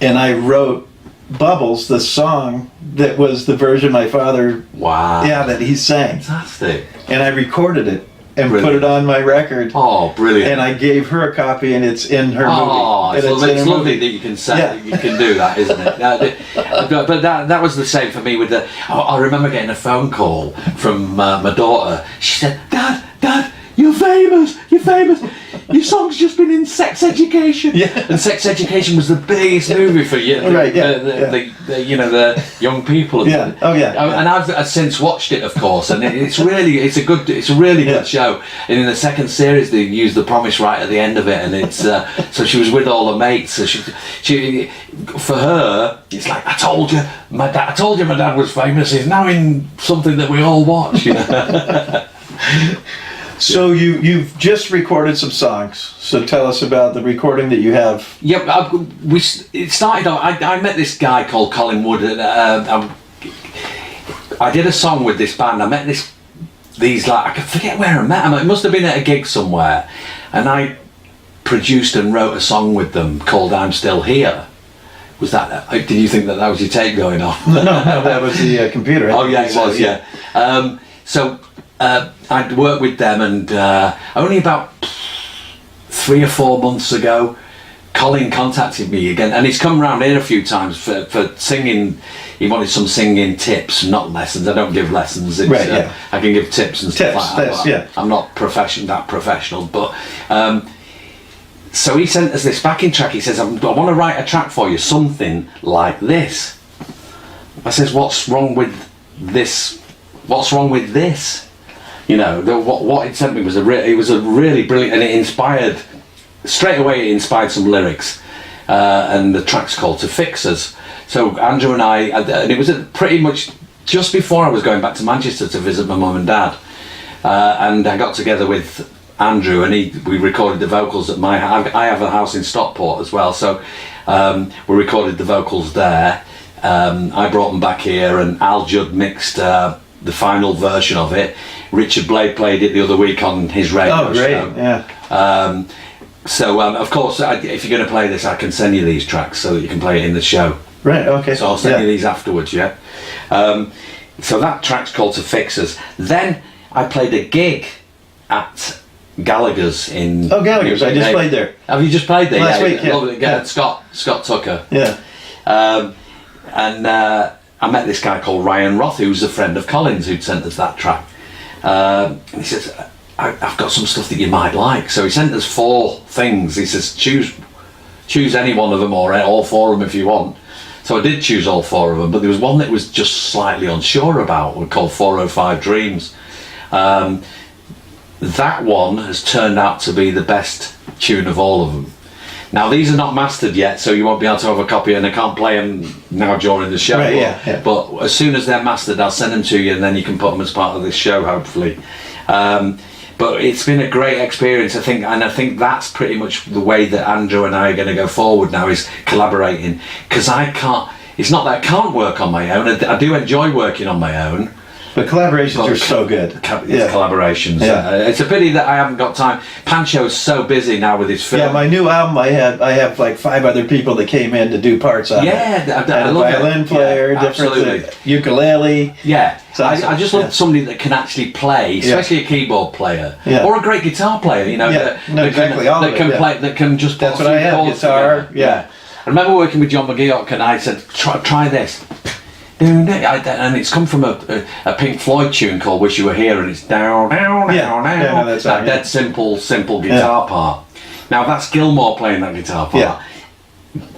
and I wrote Bubbles, the song that was the version my father that he sang. Fantastic. And I recorded it and put it on my record. Oh, brilliant. And I gave her a copy, and it's in her movie. Oh, it's lovely that you can say you can do that, isn't it? But that was the same for me with the. I remember getting a phone call from my daughter. She said, "Dad, you're famous. Your song's just been in Sex Education." Yeah. And Sex Education was the biggest movie for you. The young people. Yeah. Oh yeah. And I've since watched it, of course, and it's a really good show. And in the second series, they use the promise right at the end of it, and it's so she was with all her mates. So she for her, it's like, I told you my dad was famous. He's now in something that we all watch. You know? So you've just recorded some songs. So tell us about the recording that you have. Yep, it started. I met this guy called Colin Wood. I did a song with this band. I met these I can forget where I met them. It must have been at a gig somewhere, and I produced and wrote a song with them called "I'm Still Here." Was that? Did you think that was your tape going off? No, that was the computer. Oh yeah, it was. Yeah. I'd worked with them, and only about 3 or 4 months ago, Colin contacted me again, and he's come round here a few times for singing. He wanted some singing tips, not lessons. I don't give lessons. I can give tips and stuff like that. I'm not professional, but so he sent us this backing track. He says, "I want to write a track for you, something like this." I says, "What's wrong with this? What's wrong with this?" You know, what it sent me was a really brilliant, and it inspired straight away. It inspired some lyrics, and the track's called "To Fix Us." So Andrew and it was pretty much just before I was going back to Manchester to visit my mum and dad, and I got together with Andrew, and we recorded the vocals at my house. I have a house in Stockport as well, so we recorded the vocals there. I brought them back here, and Al Judd mixed the final version of it. Richard Blade played it the other week on his radio show. Yeah. So of course, if you're going to play this, I can send you these tracks so that you can play it in the show. Right. Okay. So I'll send you these afterwards. Yeah. So that track's called "To Fix Us." Then I played a gig at Gallagher's in. Oh, Gallagher's! I just played there. Have you just played there? Last week, yeah. Lovely. Yeah. Scott Tucker. Yeah. And I met this guy called Ryan Roth, who's a friend of Colin's, who'd sent us that track. And he says, I've got some stuff that you might like. So he sent us 4 things. He says, choose any one of them or all 4 of them if you want. So I did choose all 4 of them, but there was one that was just slightly unsure about, called 405 Dreams. That one has turned out to be the best tune of all of them. Now these are not mastered yet, so you won't be able to have a copy, and I can't play them now during the show. Right, yeah. But as soon as they're mastered, I'll send them to you, and then you can put them as part of this show, hopefully. But it's been a great experience, I think, and I think that's pretty much the way that Andrew and I are going to go forward now, is collaborating. Because I can't. It's not that I can't work on my own. I do enjoy working on my own. But collaborations are so good. Collaborations. Yeah. It's a pity that I haven't got time. Pancho's so busy now with his film. Yeah, my new album, I have like 5 other people that came in to do parts on it. Yeah, I love it. a violin player, absolutely. Ukulele. Yeah, So I just love somebody that can actually play, especially a keyboard player or a great guitar player. You know, that can play, that can just. That's what I have. Guitar. Yeah. I remember working with John McGeoch, and I said, try this. And it's come from a Pink Floyd tune called "Wish You Were Here," and it's down. That's that dead simple guitar part. Now that's Gilmour playing that guitar part. Yeah.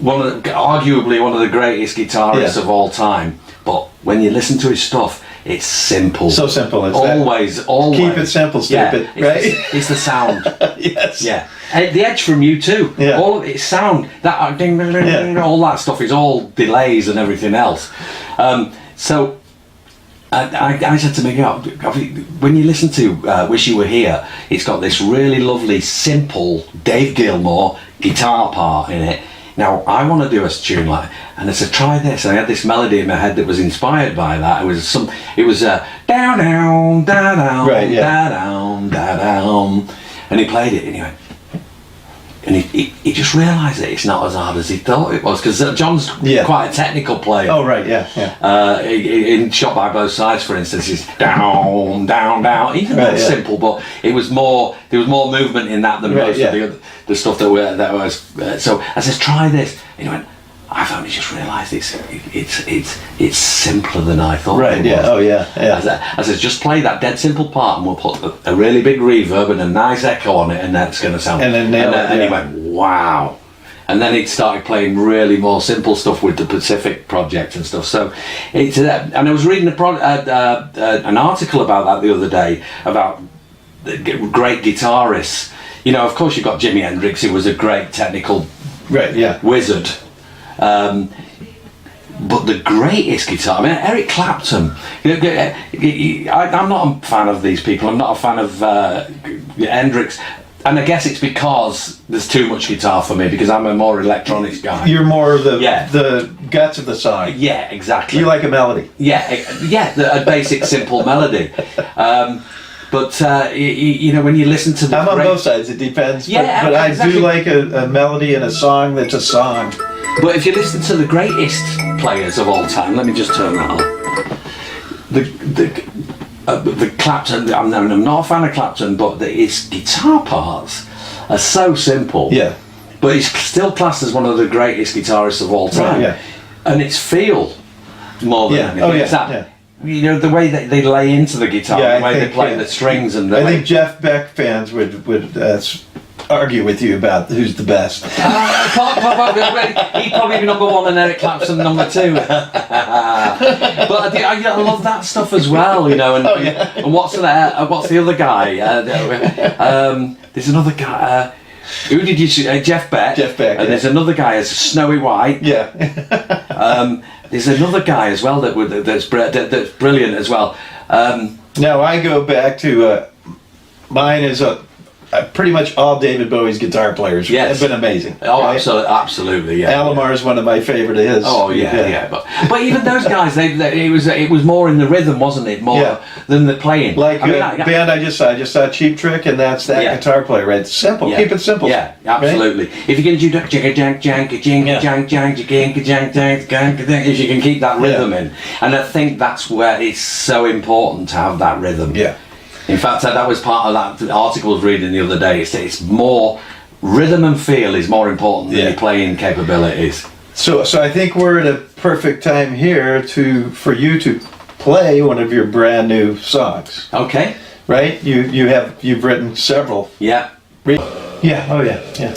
Arguably one of the greatest guitarists of all time. But when you listen to his stuff, it's simple. So simple. It's always. Keep it simple, stupid. Right? It's the sound. Yes. Yeah. The Edge from U2. Yeah. All of its sound. That ding, ding, ding, all that stuff is all delays and everything else. So I said to Miguel, when you listen to "Wish You Were Here," it's got this really lovely, simple Dave Gilmour guitar part in it. Now I want to do a tune like, and I said, try this. And I had this melody in my head that was inspired by that. It was down down da down da down da down, and he played it and he went, and he just realised that it's not as hard as he thought it was, because John's quite a technical player. Oh right, yeah. In Shot by Both Sides, for instance, it's down down down. Even that's simple, but there was more movement in that than most of the stuff that was. So I said, try this. And he went, I've only just realised it's simpler than I thought. Right. It Yeah. was. Oh yeah. I said, just play that dead simple part, and we'll put a really big reverb and a nice echo on it, and that's going to sound. And then and he went, wow. And then he started playing really more simple stuff with the Pacific project and stuff. So it's and I was reading an article about that the other day about great guitarists. You know, of course, you've got Jimi Hendrix, who was a great technical wizard. But the greatest guitar, I mean, Eric Clapton. I'm not a fan of these people. I'm not a fan of Hendrix. And I guess it's because there's too much guitar for me, because I'm a more electronics guy. You're more the guts of the song. Yeah, exactly. You like a melody. Yeah, a basic simple melody. But you know, when you listen to the I'm on both sides. It depends. Yeah, but exactly. I do like a melody and a song that's a song. But if you listen to the greatest players of all time, let me just turn that on. The Clapton. I'm not a fan of Clapton, but his guitar parts are so simple. Yeah. But he's still classed as one of the greatest guitarists of all time. Right, yeah. And it's feel more than anything. Oh yeah. It's that, you know, the way that they lay into the guitar, the way they play the strings, and I think Jeff Beck fans would argue with you about who's the best. He'd probably be number 1 and Eric Clapton number 2. But I love that stuff as well, you know. And, and what's the other guy? There's another guy. Who did you see? Jeff Beck. Jeff Beck. And there's another guy as Snowy White. Yeah. There's another guy as well that's brilliant as well. Now I go back to mine is pretty much all David Bowie's guitar players have been amazing. Oh, right? absolutely, yeah. Alomar is one of my favorite of his. Oh yeah. But even those guys, it was more in the rhythm, wasn't it? More than the playing. Like band I just saw Cheap Trick, and that's that guitar player, right? Simple. Keep it simple. Yeah, absolutely. Right? If you can do if you can keep that rhythm in, and I think that's where it's so important to have that rhythm. Yeah. In fact, that was part of that article I was reading the other day. It's more rhythm and feel is more important than your playing capabilities. So I think we're at a perfect time here for you to play one of your brand new songs. Okay. Right? You've written several. Yeah. Yeah. Oh yeah. Yeah.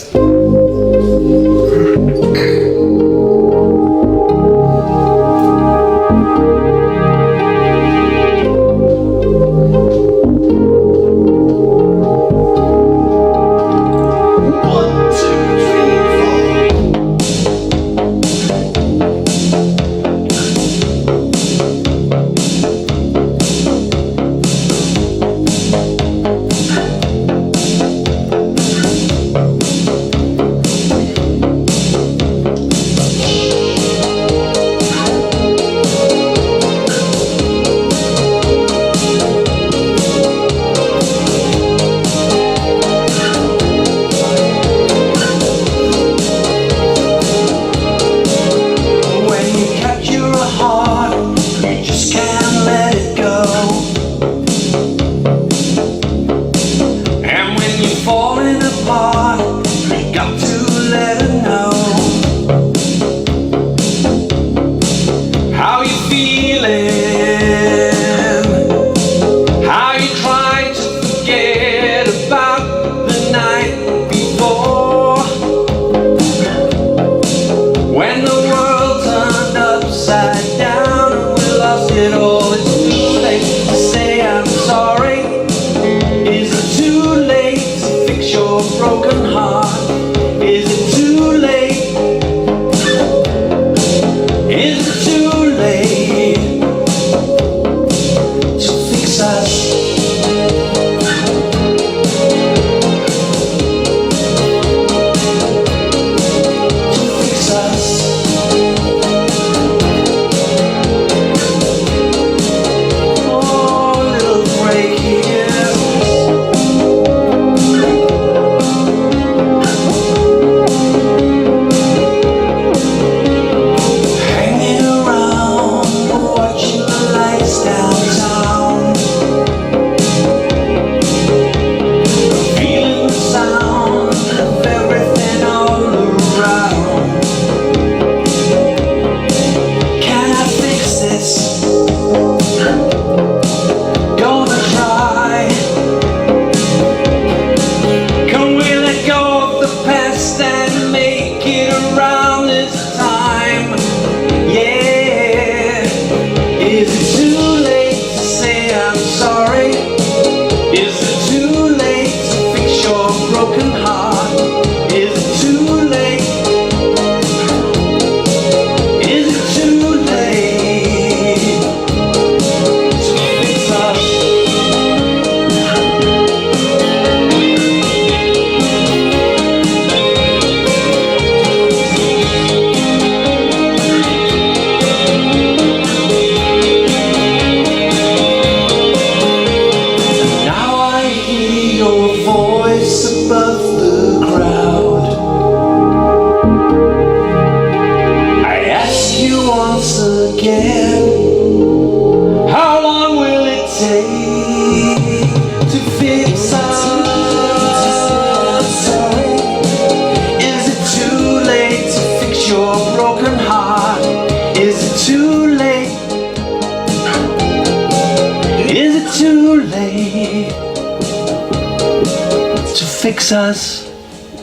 Fix us.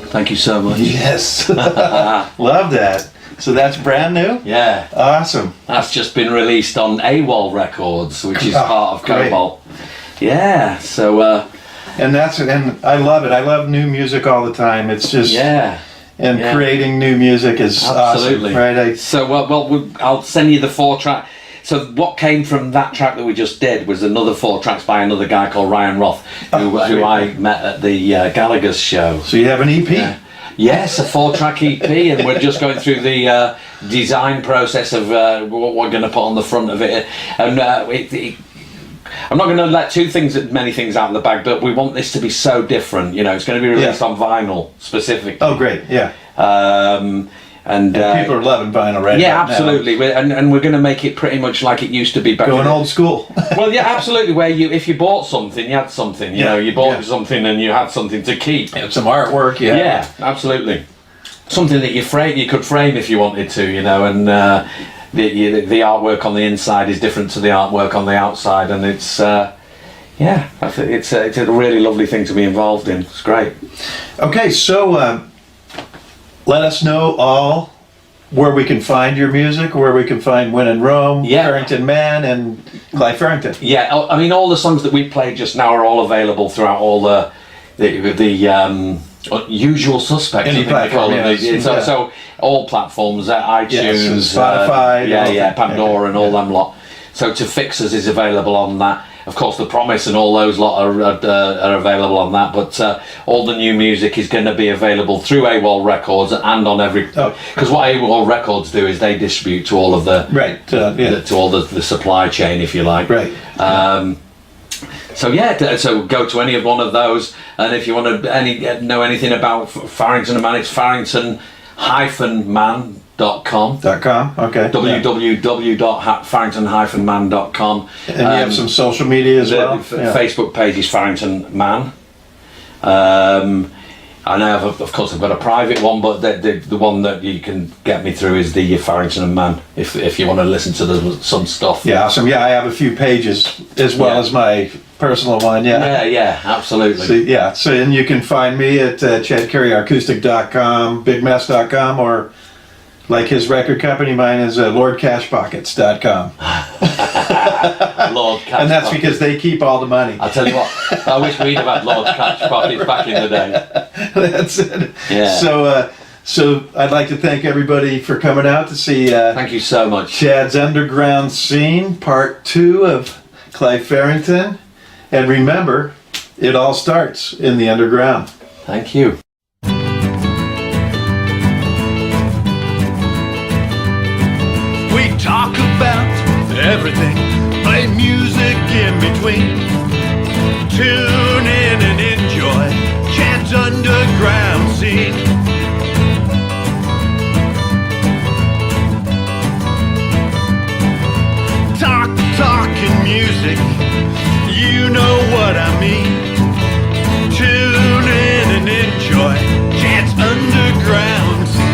Thank you so much. Yes. Love that. So that's brand new? Yeah. Awesome. That's just been released on AWOL Records, which is part of great. Cobalt. Yeah. So and I love it. I love new music all the time. It's just creating new music is absolutely awesome, right? So I'll send you the 4-track. So what came from that track that we just did was another 4 tracks by another guy called Ryan Roth, who I met at the Gallagher's show. So you have an EP? Yes, a 4-track EP, and we're just going through the design process of what we're going to put on the front of it. And I'm not going to let many things out of the bag, but we want this to be so different. You know, it's going to be released on vinyl specifically. Oh, great! Yeah. And people are loving vinyl right yeah, now. absolutely. And we're going to make it pretty much like it used to be back Going in old school. Well, yeah, absolutely. Where if you bought something, you had something. You know, you bought something and you had something to keep. Some artwork, yeah. Yeah, absolutely. Something that you could frame if you wanted to, you know, and the artwork on the inside is different to the artwork on the outside, and it's it's a really lovely thing to be involved in. It's great. Okay, so let us know all where we can find your music, where we can find When in Rome, Farrington Man, and Clive Farrington. Yeah, I mean, all the songs that we played just now are all available throughout all the usual suspects. Any platform, so all platforms, iTunes, Spotify, Pandora, and all them lot. So To Fix Us is available on that. Of course, The Promise and all those lot are available on that. But all the new music is going to be available through AWOL Records and on every. Because what AWOL Records do is they distribute to all of the to all the supply chain, if you like. Right. So go to any one of those, and if you want to know anything about Farrington and Man, it's Farrington-Man.com. Okay. www.farrington-man.com. And you have some social media as well? Facebook page is Farrington Man. And I have, of course, I've got a private one, but the one that you can get me through is the Farrington and Man, if you want to listen to some stuff. Yeah, awesome. Yeah, I have a few pages as well as my personal one. Yeah, absolutely. So and you can find me at ChadCarrierAcoustic.com, BigMess.com, or like his record company, mine is LordCashPockets.com. Lord Cash And that's Pockets. because they keep all the money. I'll tell you what, I wish we'd have had Lord Cash Pockets back in the day. That's it. Yeah. So I'd like to thank everybody for coming out to see thank you so much. Chad's Underground Scene, Part 2 of Clive Farrington. And remember, it all starts in the underground. Thank you. We talk about everything, play music in between. Tune in and enjoy Chad's Underground Scene. Talking music, you know what I mean.